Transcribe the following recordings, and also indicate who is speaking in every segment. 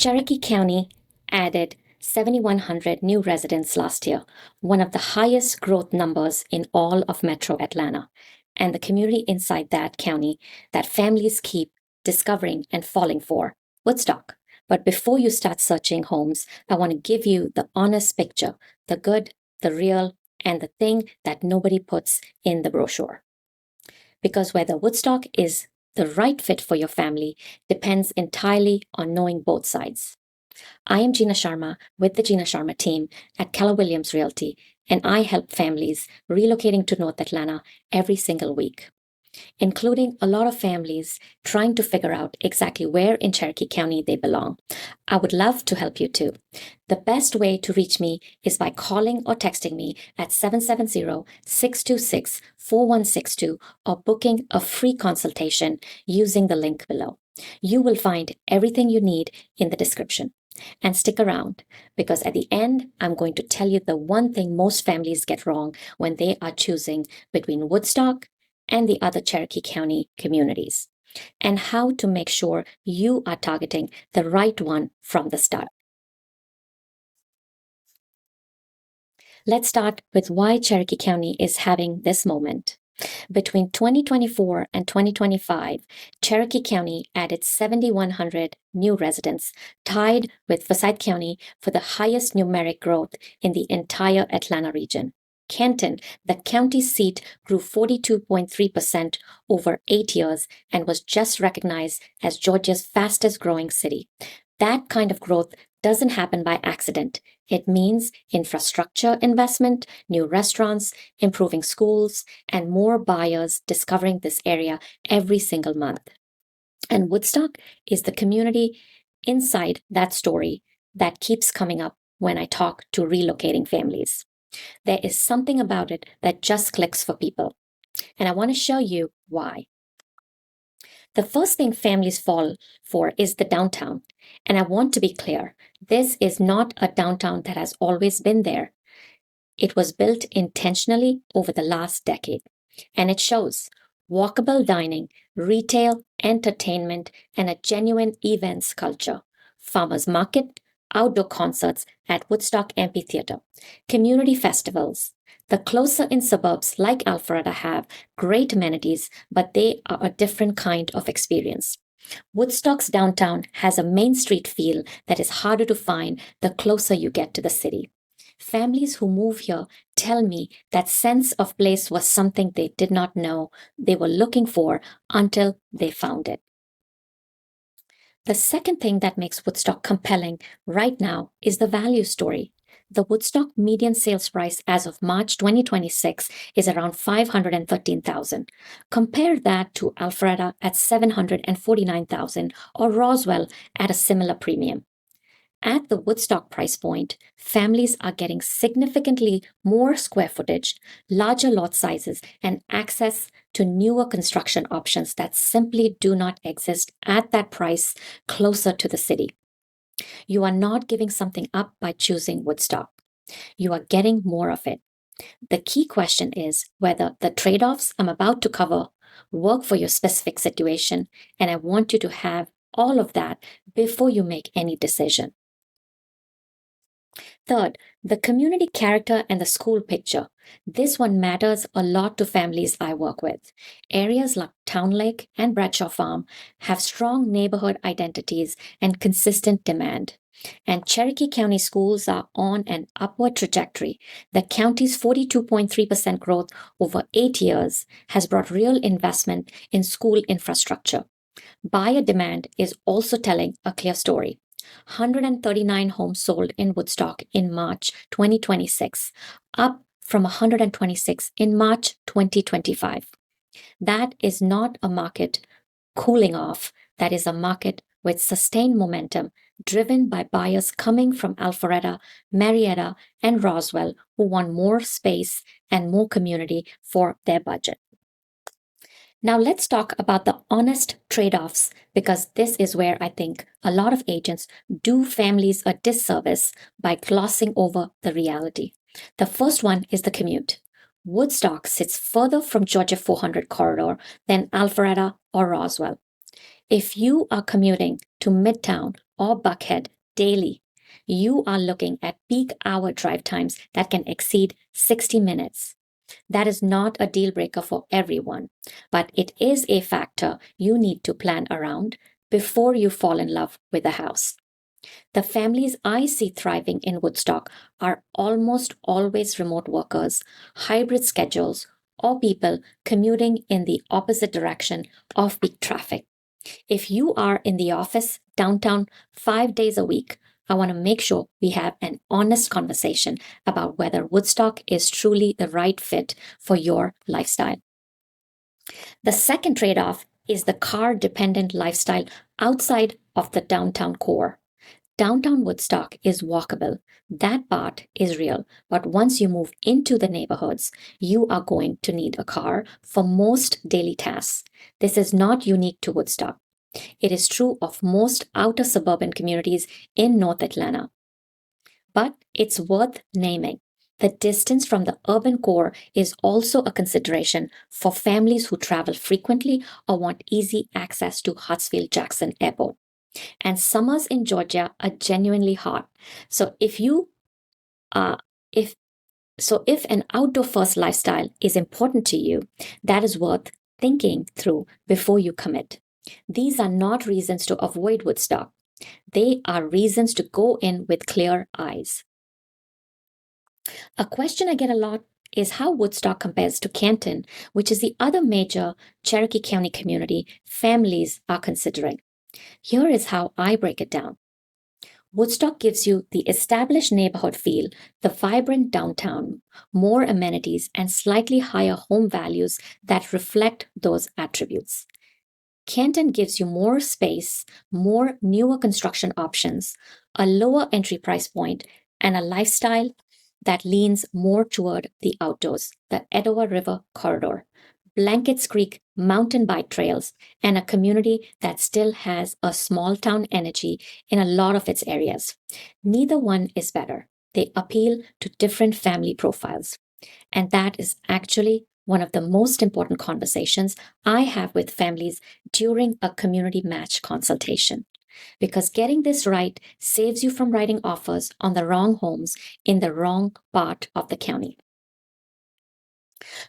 Speaker 1: Cherokee County added 7,100 new residents last year, one of the highest growth numbers in all of Metro Atlanta, and the community inside that county that families keep discovering and falling for, Woodstock. But before you start searching homes, I want to give you the honest picture, the good, the real, and the thing that nobody puts in the brochure. Because whether Woodstock is the right fit for your family depends entirely on knowing both sides. I am Gina Sharma with the Gina Sharma team at Keller Williams Realty, and I help families relocating to North Atlanta every single week, including a lot of families trying to figure out exactly where in Cherokee County they belong. I would love to help you too. The best way to reach me is by calling or texting me at 770-626-4162 or booking a free consultation using the link below. You will find everything you need in the description. And stick around, because at the end, I'm going to tell you the one thing most families get wrong when they are choosing between Woodstock and the other Cherokee County communities, and how to make sure you are targeting the right one from the start. Let's start with why Cherokee County is having this moment. Between 2024 and 2025, Cherokee County added 7,100 new residents, tied with Forsyth County for the highest numeric growth in the entire Atlanta region. Canton, the county seat, grew 42.3% over 8 years and was just recognized as Georgia's fastest growing city. That kind of growth doesn't happen by accident. It means infrastructure investment, new restaurants, improving schools, and more buyers discovering this area every single month. And Woodstock is the community inside that story that keeps coming up when I talk to relocating families. There is something about it that just clicks for people. And I want to show you why. The first thing families fall for is the downtown. And I want to be clear, this is not a downtown that has always been there. It was built intentionally over the last decade. And it shows walkable dining, retail, entertainment, and a genuine events culture. Farmers market, outdoor concerts at Woodstock Amphitheater, community festivals. The closer in suburbs like Alpharetta have great amenities, but they are a different kind of experience. Woodstock's downtown has a main street feel that is harder to find the closer you get to the city. Families who move here tell me that sense of place was something they did not know they were looking for until they found it. The second thing that makes Woodstock compelling right now is the value story. The Woodstock median sales price as of March 2026 is around $513,000. Compare that to Alpharetta at $749,000 or Roswell at a similar premium. At the Woodstock price point, families are getting significantly more square footage, larger lot sizes, and access to newer construction options that simply do not exist at that price closer to the city. You are not giving something up by choosing Woodstock. You are getting more of it. The key question is whether the trade-offs I'm about to cover work for your specific situation, and I want you to have all of that before you make any decision. Third, the community character and the school picture. This one matters a lot to families I work with. Areas like Town Lake and Bradshaw Farm have strong neighborhood identities and consistent demand. And Cherokee County schools are on an upward trajectory. The county's 42.3% growth over 8 years has brought real investment in school infrastructure. Buyer demand is also telling a clear story. 139 homes sold in Woodstock in March 2026, up from 126 in March 2025. That is not a market cooling off. That is a market with sustained momentum driven by buyers coming from Alpharetta, Marietta, and Roswell who want more space and more community for their budget. Now let's talk about the honest trade-offs, because this is where I think a lot of agents do families a disservice by glossing over the reality. The first one is the commute. Woodstock sits further from Georgia 400 corridor than Alpharetta or Roswell. If you are commuting to Midtown or Buckhead daily, you are looking at peak hour drive times that can exceed 60 minutes. That is not a deal breaker for everyone, but it is a factor you need to plan around before you fall in love with a house. The families I see thriving in Woodstock are almost always remote workers, hybrid schedules, or people commuting in the opposite direction of peak traffic. If you are in the office downtown 5 days a week, I want to make sure we have an honest conversation about whether Woodstock is truly the right fit for your lifestyle. The second trade off is the car dependent lifestyle outside of the downtown core. Downtown Woodstock is walkable. That part is real. But once you move into the neighborhoods, you are going to need a car for most daily tasks. This is not unique to Woodstock. It is true of most outer suburban communities in North Atlanta. But it's worth naming. The distance from the urban core is also a consideration for families who travel frequently or want easy access to Hartsfield-Jackson Airport. And summers in Georgia are genuinely hot. So if an outdoor first lifestyle is important to you, that is worth thinking through before you commit. These are not reasons to avoid Woodstock. They are reasons to go in with clear eyes. A question I get a lot is how Woodstock compares to Canton, which is the other major Cherokee County community families are considering. Here is how I break it down. Woodstock gives you the established neighborhood feel, the vibrant downtown, more amenities, and slightly higher home values that reflect those attributes. Canton gives you more space, more newer construction options, a lower entry price point, and a lifestyle that leans more toward the outdoors, the Etowah River corridor, Blankets Creek mountain bike trails, and a community that still has a small town energy in a lot of its areas. Neither one is better. They appeal to different family profiles. And that is actually one of the most important conversations I have with families during a community match consultation. Because getting this right saves you from writing offers on the wrong homes in the wrong part of the county.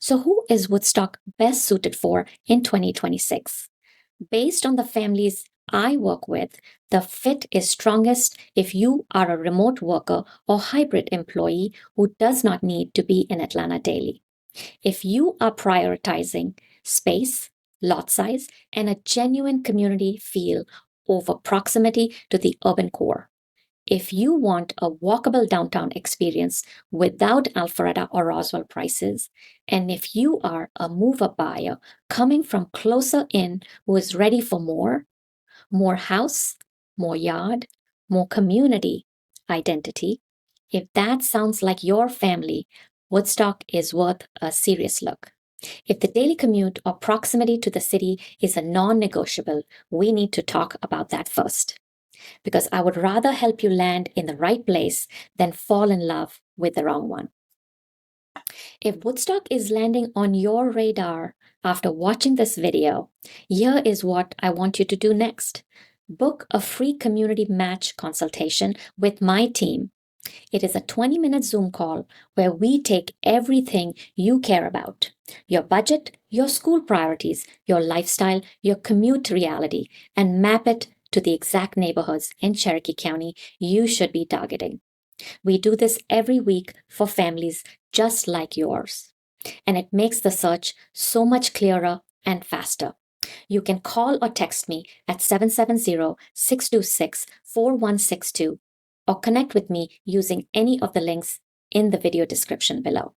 Speaker 1: So, who is Woodstock best suited for in 2026? Based on the families I work with, the fit is strongest if you are a remote worker or hybrid employee who does not need to be in Atlanta daily. If you are prioritizing space, lot size, and a genuine community feel over proximity to the urban core. If you want a walkable downtown experience without Alpharetta or Roswell prices, and if you are a move-up buyer coming from closer in who is ready for more house, more yard, more community identity, if that sounds like your family, Woodstock is worth a serious look. If the daily commute or proximity to the city is a non-negotiable, we need to talk about that first. Because I would rather help you land in the right place than fall in love with the wrong one. If Woodstock is landing on your radar after watching this video, here is what I want you to do next. Book a free community match consultation with my team. It is a 20-minute Zoom call where we take everything you care about: your budget, your school priorities, your lifestyle, your commute reality, and map it to the exact neighborhoods in Cherokee County you should be targeting. We do this every week for families just like yours, and it makes the search so much clearer and faster. You can call or text me at 770-626-4162 or connect with me using any of the links in the video description below.